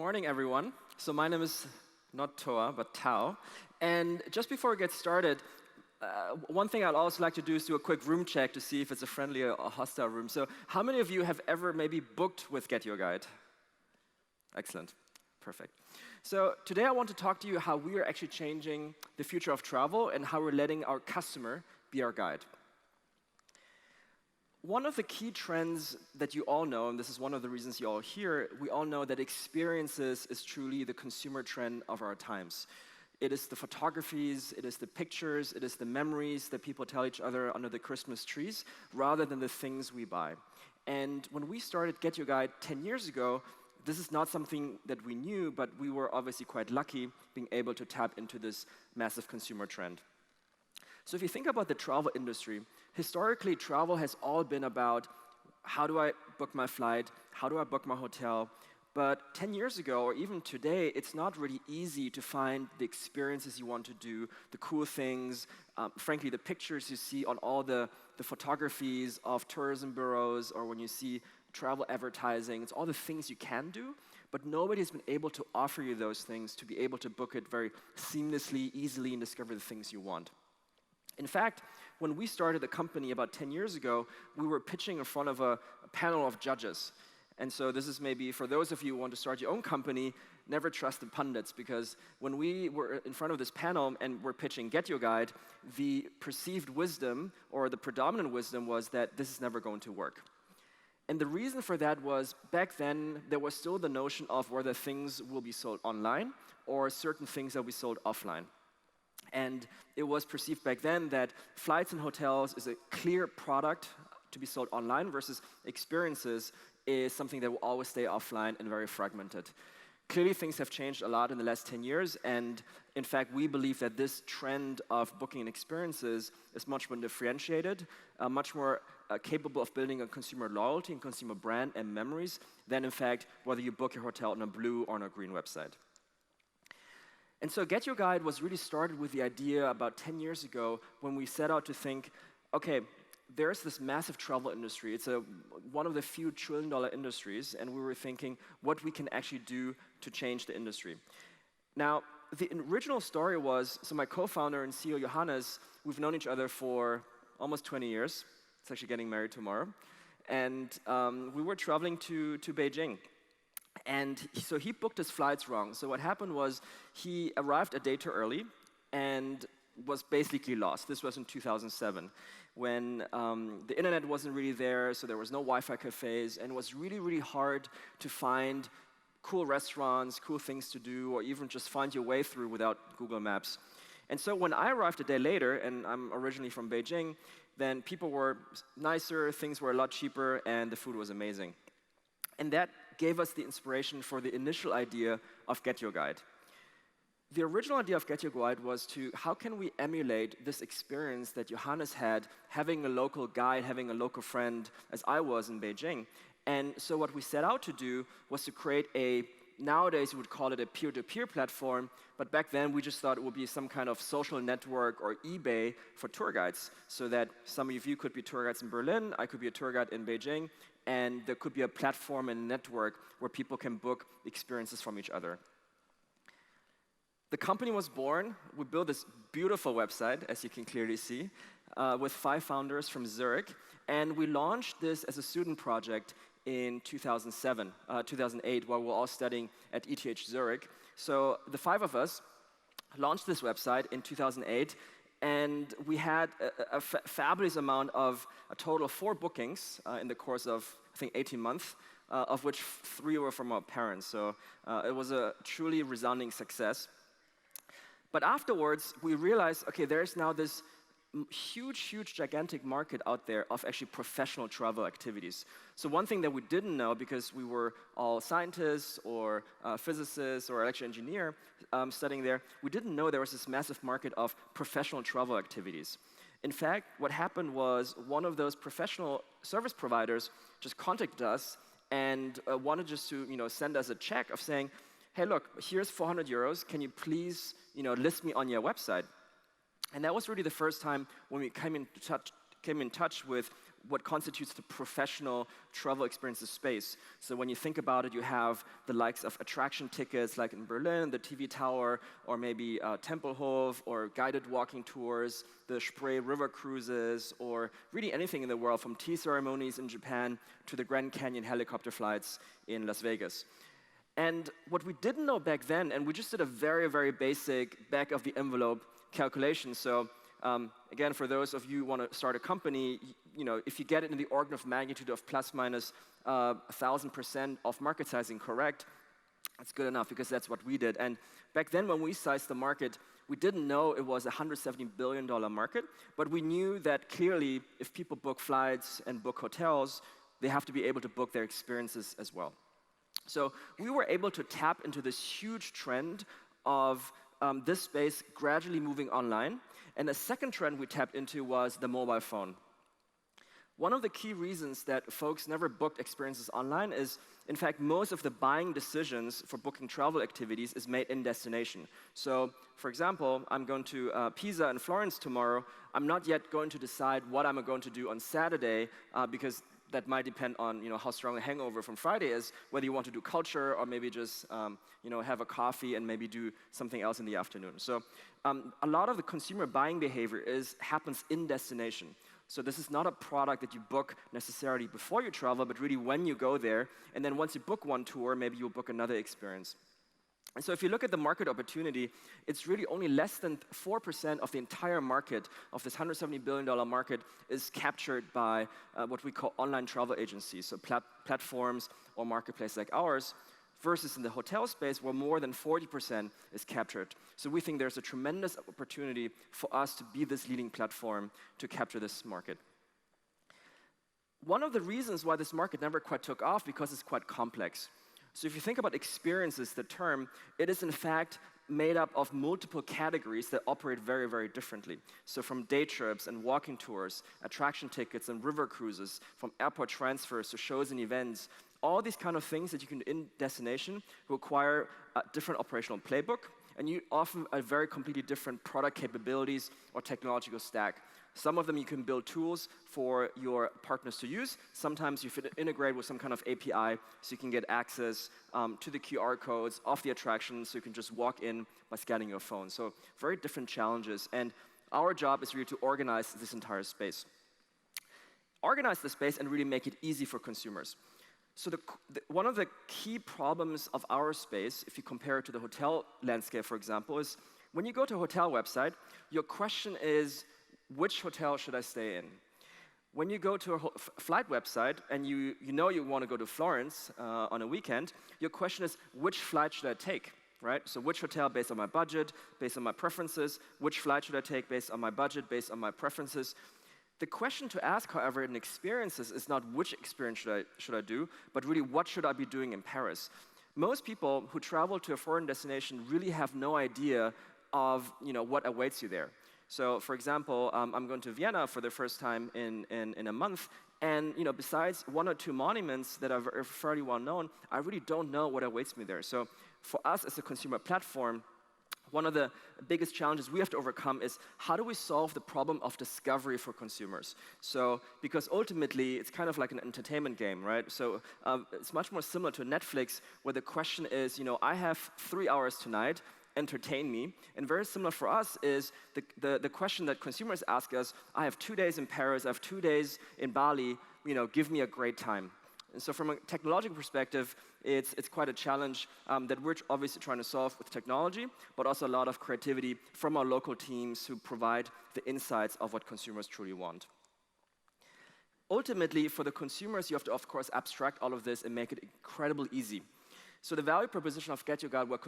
morning, everyone. So my name is not Toa, but Tao. And just before we get started, one thing I'd also like to do is do a quick room check to see if it's a friendly or a hostile room. So how many of you have ever maybe booked with GetYourGuide? Excellent. Perfect. So today I want to talk to you how we are actually changing the future of travel and how we're letting our customer be our guide. One of the key trends that you all know, and this is one of the reasons you all here, we all know that experiences is truly the consumer trend of our times. It is the photographies, it is the pictures, it is the memories that people tell each other under the Christmas trees, rather than the things we buy. And when we started GetYourGuide 10 years ago, this is not something that we knew, but we were obviously quite lucky being able to tap into this massive consumer trend. So if you think about the travel industry, historically travel has all been about how do I book my flight, how do I book my hotel, but 10 years ago, or even today, it's not really easy to find the experiences you want to do, the cool things, frankly, the pictures you see on all the photographies of tourism bureaus, or when you see travel advertising, it's all the things you can do, but nobody has been able to offer you those things to be able to book it very seamlessly, easily, and discover the things you want. In fact, when we started the company about 10 years ago, we were pitching in front of a panel of judges. And so this is maybe, for those of you who want to start your own company, never trust the pundits, because when we were in front of this panel and we're pitching GetYourGuide, the perceived wisdom, or the predominant wisdom, was that this is never going to work. And the reason for that was, back then, there was still the notion of whether things will be sold online or certain things that will be sold offline. And it was perceived back then that flights and hotels is a clear product to be sold online versus experiences is something that will always stay offline and very fragmented. Clearly, things have changed a lot in the last 10 years, and in fact, we believe that this trend of booking and experiences is much more differentiated, much more capable of building a consumer loyalty and consumer brand and memories than, in fact, whether you book your hotel on a blue or on a green website. And so GetYourGuide was really started with the idea about 10 years ago when we set out to think, okay, there's this massive travel industry. It's one of the few trillion-dollar industries, and we were thinking what we can actually do to change the industry. Now, the original story was, so my co-founder and CEO, Johannes, we've known each other for almost 20 years. He's actually getting married tomorrow. And we were traveling to Beijing. And so he booked his flights wrong. So what happened was he arrived a day too early and was basically lost. This was in 2007 when the internet wasn't really there, so there was no Wi-Fi cafes, and it was really, really hard to find cool restaurants, cool things to do, or even just find your way through without Google Maps. And so when I arrived a day later, and I'm originally from Beijing, then people were nicer, things were a lot cheaper, and the food was amazing. And that gave us the inspiration for the initial idea of GetYourGuide. The original idea of GetYourGuide was to, how can we emulate this experience that Johannes had, having a local guide, having a local friend, as I was in Beijing. And so what we set out to do was to create a, nowadays we would call it a peer-to-peer platform, but back then we just thought it would be some kind of social network or eBay for tour guides, so that some of you could be tour guides in Berlin, I could be a tour guide in Beijing, and there could be a platform and network where people can book experiences from each other. The company was born. We built this beautiful website, as you can clearly see, with 5 founders from Zurich, and we launched this as a student project in 2008, while we were all studying at ETH Zurich. So the 5 of us launched this website in 2008, and we had a fabulous amount of a total of 4 bookings in the course of, I think, 18 months, of which 3 were from our parents. So it was a truly resounding success. But afterwards, we realized, okay, there's now this huge, gigantic market out there of actually professional travel activities. So one thing that we didn't know, because we were all scientists or physicists or electrical engineer studying there, we didn't know there was this massive market of professional travel activities. In fact, what happened was one of those professional service providers just contacted us and wanted just to send us a check of saying, hey, look, here's 400 euros. Can you please list me on your website? And that was really the first time when we came in touch with what constitutes the professional travel experiences space. So when you think about it, you have the likes of attraction tickets, like in Berlin, the TV Tower, or maybe Tempelhof, or guided walking tours, the Spree river cruises, or really anything in the world, from tea ceremonies in Japan to the Grand Canyon helicopter flights in Las Vegas. And what we didn't know back then, and we just did a very, very basic back-of-the-envelope calculation. So again, for those of you who want to start a company, if you get it in the order of magnitude of plus minus 1,000% of market sizing correct, that's good enough, because that's what we did. And back then, when we sized the market, we didn't know it was a $170 billion market, but we knew that clearly, if people book flights and book hotels, they have to be able to book their experiences as well. So we were able to tap into this huge trend of this space gradually moving online. And the second trend we tapped into was the mobile phone. One of the key reasons that folks never booked experiences online is, in fact, most of the buying decisions for booking travel activities is made in destination. So, for example, I'm going to Pisa and Florence tomorrow. I'm not yet going to decide what I'm going to do on Saturday, because that might depend on how strong the hangover from Friday is, whether you want to do culture or maybe just have a coffee and maybe do something else in the afternoon. So a lot of the consumer buying behavior happens in destination. So this is not a product that you book necessarily before you travel, but really when you go there. And then once you book one tour, maybe you'll book another experience. And so if you look at the market opportunity, it's really only less than 4% of the entire market, of this $170 billion market, is captured by what we call online travel agencies, so platforms or marketplaces like ours, versus in the hotel space where more than 40% is captured. So we think there's a tremendous opportunity for us to be this leading platform to capture this market. One of the reasons why this market never quite took off, because it's quite complex. So if you think about experiences, the term, it is in fact made up of multiple categories that operate very, very differently. So from day trips and walking tours, attraction tickets and river cruises, from airport transfers to shows and events, all these kind of things that you can do in destination require a different operational playbook, and you often have very completely different product capabilities or technological stack. Some of them you can build tools for your partners to use. Sometimes you integrate with some kind of API so you can get access to the QR codes of the attractions, so you can just walk in by scanning your phone. So very different challenges. And our job is really to organize this entire space. Organize the space and really make it easy for consumers. So one of the key problems of our space, if you compare it to the hotel landscape, for example, is when you go to a hotel website, your question is, which hotel should I stay in? When you go to a flight website and you want to go to Florence on a weekend, your question is, which flight should I take, right? So which hotel based on my budget, based on my preferences, which flight should I take based on my budget, based on my preferences? The question to ask, however, in experiences is not which experience should I do, but really what should I be doing in Paris? Most people who travel to a foreign destination really have no idea of what awaits you there. So, for example, I'm going to Vienna for the first time in a month, and besides one or two monuments that are fairly well known, I really don't know what awaits me there. So, for us as a consumer platform, one of the biggest challenges we have to overcome is how do we solve the problem of discovery for consumers? So, because ultimately, it's kind of like an entertainment game, right? So, it's much more similar to Netflix, where the question is, I have 3 hours tonight, entertain me. And very similar for us is the question that consumers ask us, I have 2 days in Paris, I have 2 days in Bali, give me a great time. And so from a technological perspective, it's quite a challenge that we're obviously trying to solve with technology, but also a lot of creativity from our local teams who provide the insights of what consumers truly want. Ultimately, for the consumers, you have to, of course, abstract all of this and make it incredibly easy. So the value proposition of GetYourGuide, what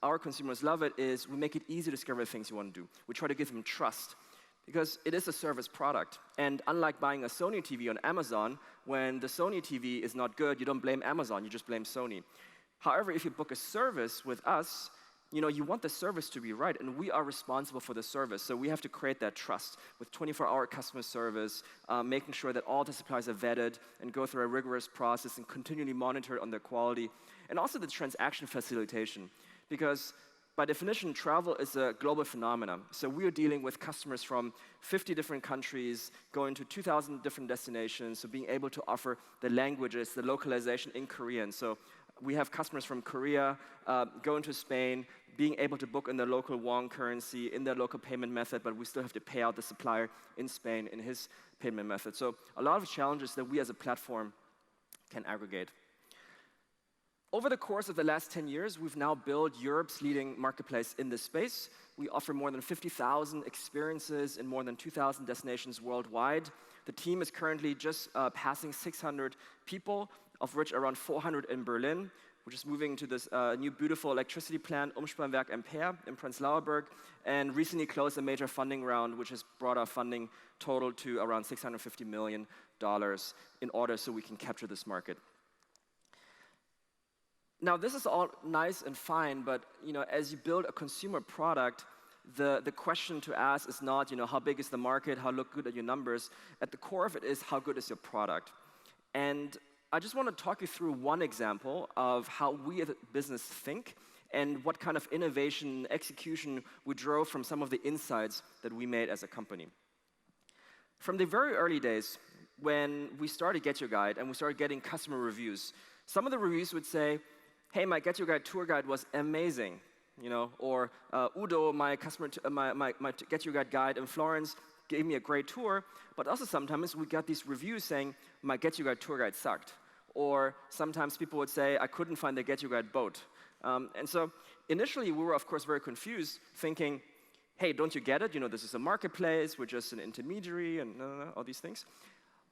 our consumers love it, is we make it easy to discover the things you want to do. We try to give them trust, because it is a service product. And unlike buying a Sony TV on Amazon, when the Sony TV is not good, you don't blame Amazon, you just blame Sony. However, if you book a service with us, you want the service to be right, and we are responsible for the service. So we have to create that trust with 24-hour customer service, making sure that all the suppliers are vetted and go through a rigorous process and continually monitor on their quality, and also the transaction facilitation. Because by definition, travel is a global phenomenon. So we are dealing with customers from 50 different countries, going to 2,000 different destinations, so being able to offer the languages, the localization in Korean. So we have customers from Korea going to Spain, being able to book in their local won currency, in their local payment method, but we still have to pay out the supplier in Spain in his payment method. So a lot of challenges that we as a platform can aggregate. Over the course of the last 10 years, we've now built Europe's leading marketplace in this space. We offer more than 50,000 experiences in more than 2,000 destinations worldwide. The team is currently just passing 600 people, of which around 400 in Berlin. We're just moving to this new beautiful electricity plant, Umspannwerk Ampere in Prenzlauer Berg, and recently closed a major funding round, which has brought our funding total to around $650 million in order so we can capture this market. Now, this is all nice and fine, but as you build a consumer product, the question to ask is not how big is the market, how good are your numbers. At the core of it is how good is your product. And I just want to talk you through one example of how we as a business think and what kind of innovation, execution we drove from some of the insights that we made as a company. From the very early days, when we started GetYourGuide and we started getting customer reviews, some of the reviews would say, hey, my GetYourGuide tour guide was amazing, or Udo, my GetYourGuide guide in Florence, gave me a great tour. But also sometimes we got these reviews saying, my GetYourGuide tour guide sucked. Or sometimes people would say, I couldn't find the GetYourGuide boat. And so initially, we were, of course, very confused, thinking, hey, don't you get it? This is a marketplace, we're just an intermediary, and all these things.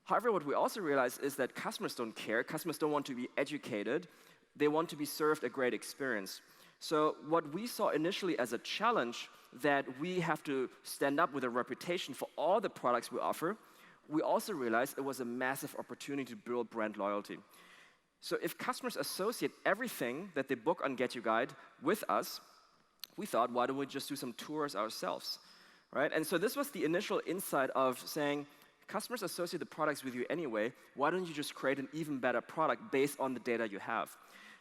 However, what we also realized is that customers don't care. Customers don't want to be educated. They want to be served a great experience. So what we saw initially as a challenge that we have to stand up with a reputation for all the products we offer, we also realized it was a massive opportunity to build brand loyalty. So if customers associate everything that they book on GetYourGuide with us, we thought, why don't we just do some tours ourselves, right? And so this was the initial insight of saying, customers associate the products with you anyway, why don't you just create an even better product based on the data you have?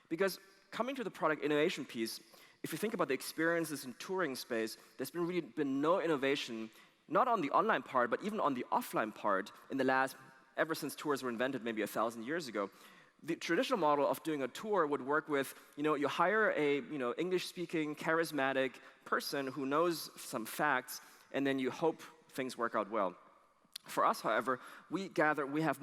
Because coming to the product innovation piece, if you think about the experiences in touring space, there's really been no innovation, not on the online part, but even on the offline part in the last, ever since tours were invented maybe 1,000 years ago. The traditional model of doing a tour would work with, you hire a English-speaking, charismatic person who knows some facts, and then you hope things work out well. For us, however, we have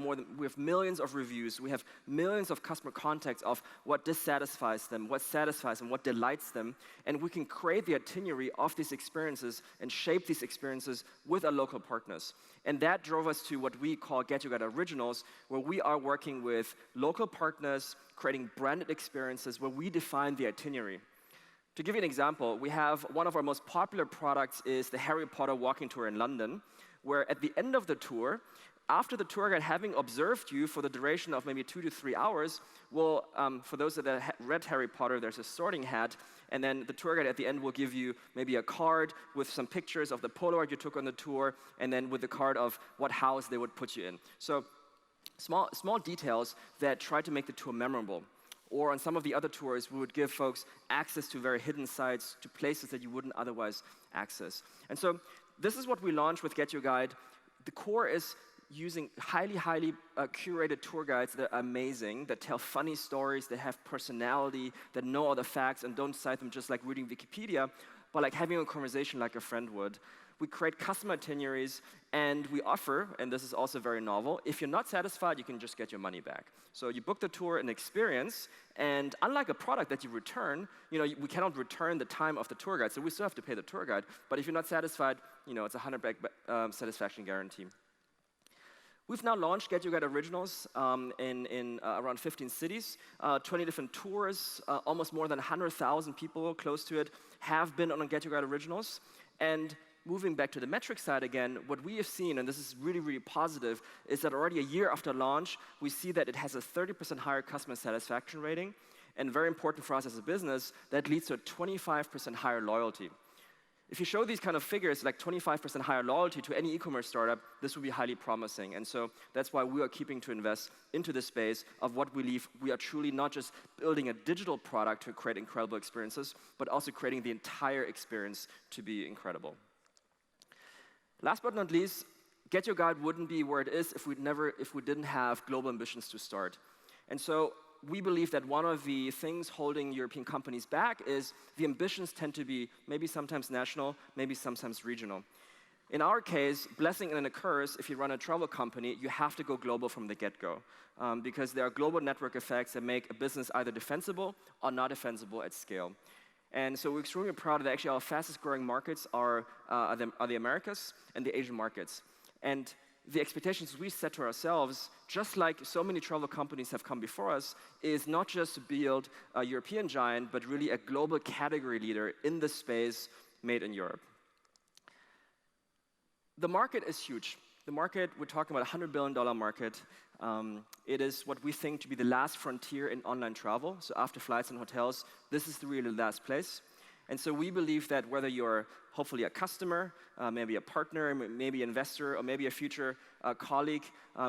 millions of reviews, we have millions of customer contacts of what dissatisfies them, what satisfies them, what delights them, and we can create the itinerary of these experiences and shape these experiences with our local partners. And that drove us to what we call GetYourGuide Originals, where we are working with local partners, creating branded experiences where we define the itinerary. To give you an example, we have one of our most popular products is the Harry Potter walking tour in London, where at the end of the tour, after the tour guide having observed you for the duration of maybe 2 to 3 hours, will, for those that have read Harry Potter, there's a sorting hat, and then the tour guide at the end will give you maybe a card with some pictures of the Polaroid you took on the tour, and then with the card of what house they would put you in. So small details that try to make the tour memorable. Or on some of the other tours, we would give folks access to very hidden sites, to places that you wouldn't otherwise access. And so this is what we launched with GetYourGuide. The core is using highly curated tour guides that are amazing, that tell funny stories, that have personality, that know all the facts and don't cite them just like reading Wikipedia, but like having a conversation like a friend would. We create custom itineraries, and we offer, and this is also very novel, if you're not satisfied, you can just get your money back. So you book the tour and experience, and unlike a product that you return, we cannot return the time of the tour guide, so we still have to pay the tour guide. But if you're not satisfied, it's a 100% satisfaction guarantee. We've now launched GetYourGuide Originals in around 15 cities, 20 different tours, almost more than 100,000 people close to it have been on GetYourGuide Originals. And moving back to the metric side again, what we have seen, and this is really positive, is that already a year after launch, we see that it has a 30% higher customer satisfaction rating, and very important for us as a business, that leads to a 25% higher loyalty. If you show these kind of figures, like 25% higher loyalty to any e-commerce startup, this would be highly promising. And so that's why we are keeping to invest into the space of what we believe we are truly not just building a digital product to create incredible experiences, but also creating the entire experience to be incredible. Last but not least, GetYourGuide wouldn't be where it is if we didn't have global ambitions to start. And so we believe that one of the things holding European companies back is the ambitions tend to be maybe sometimes national, maybe sometimes regional. In our case, blessing and a curse, if you run a travel company, you have to go global from the get-go, because there are global network effects that make a business either defensible or not defensible at scale. And so we're extremely proud that actually our fastest growing markets are the Americas and the Asian markets. And the expectations we set to ourselves, just like so many travel companies have come before us, is not just to build a European giant, but really a global category leader in the space made in Europe. The market is huge. The market, we're talking about a $100 billion market. It is what we think to be the last frontier in online travel. So after flights and hotels, this is the really last place. And so we believe that whether you're hopefully a customer, maybe a partner, maybe an investor, or maybe a future colleague,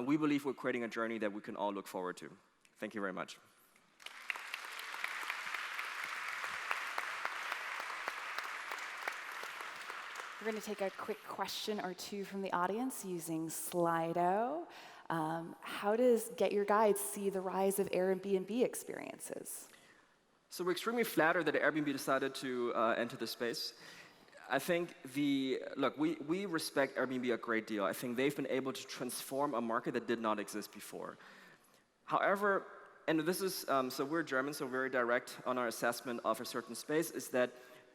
we believe we're creating a journey that we can all look forward to. Thank you very much. We're going to take a quick question or two from the audience using Slido. How does GetYourGuide see the rise of Airbnb experiences? So we're extremely flattered that Airbnb decided to enter the space. I think we respect Airbnb a great deal. I think they've been able to transform a market that did not exist before. However, and this is, so we're German, so very direct on our assessment of a certain space, is that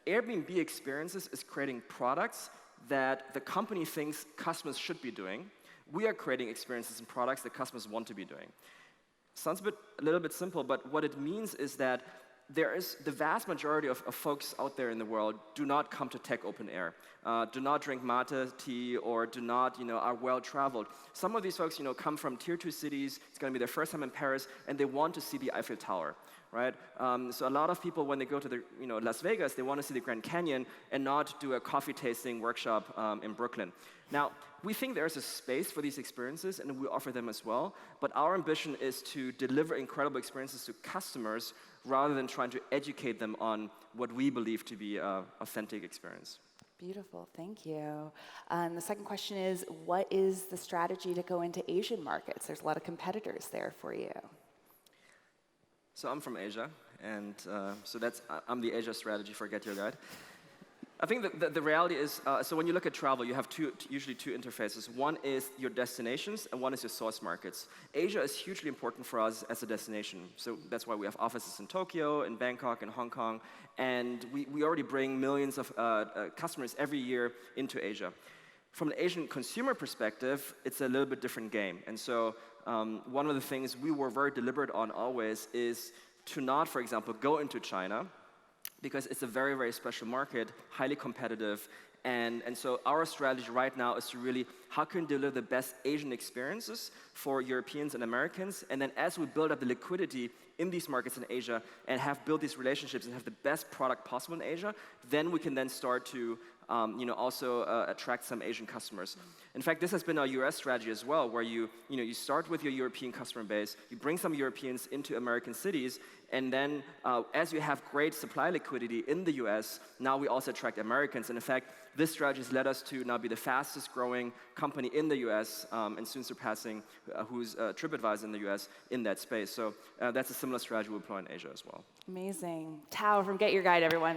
Airbnb experiences is creating products that the company thinks customers should be doing. We are creating experiences and products that customers want to be doing. Sounds a little bit simple, but what it means is that the vast majority of folks out there in the world do not come to tech open air, do not drink mate tea, or do not, are well-traveled. Some of these folks, come from tier 2 cities. It's going to be their first time in Paris, and they want to see the Eiffel Tower, right? So a lot of people, when they go to the, Las Vegas, they want to see the Grand Canyon and not do a coffee tasting workshop in Brooklyn. Now, we think there's a space for these experiences, and we offer them as well. But our ambition is to deliver incredible experiences to customers rather than trying to educate them on what we believe to be an authentic experience. Beautiful, thank you. The second question is, what is the strategy to go into Asian markets? There's a lot of competitors there for you. So I'm from Asia, and so I'm the Asia strategy for GetYourGuide. I think that the reality is, so when you look at travel, you have usually two interfaces. One is your destinations, and one is your source markets. Asia is hugely important for us as a destination. So that's why we have offices in Tokyo, in Bangkok, in Hong Kong, and we already bring millions of customers every year into Asia. From an Asian consumer perspective, it's a little bit different game. And so one of the things we were very deliberate on always is to not, for example, go into China, because it's a very, very special market, highly competitive. And so our strategy right now is to really, how can we deliver the best Asian experiences for Europeans and Americans? And then as we build up the liquidity in these markets in Asia and have built these relationships and have the best product possible in Asia, then we can then start to also attract some Asian customers. In fact, this has been our US strategy as well, where you start with your European customer base, you bring some Europeans into American cities, and then as you have great supply liquidity in the US, now we also attract Americans. And in fact, this strategy has led us to now be the fastest growing company in the US and soon surpassing who's TripAdvisor in the US in that space. So that's a similar strategy we employ in Asia as well. Amazing. Tao from GetYourGuide, everyone.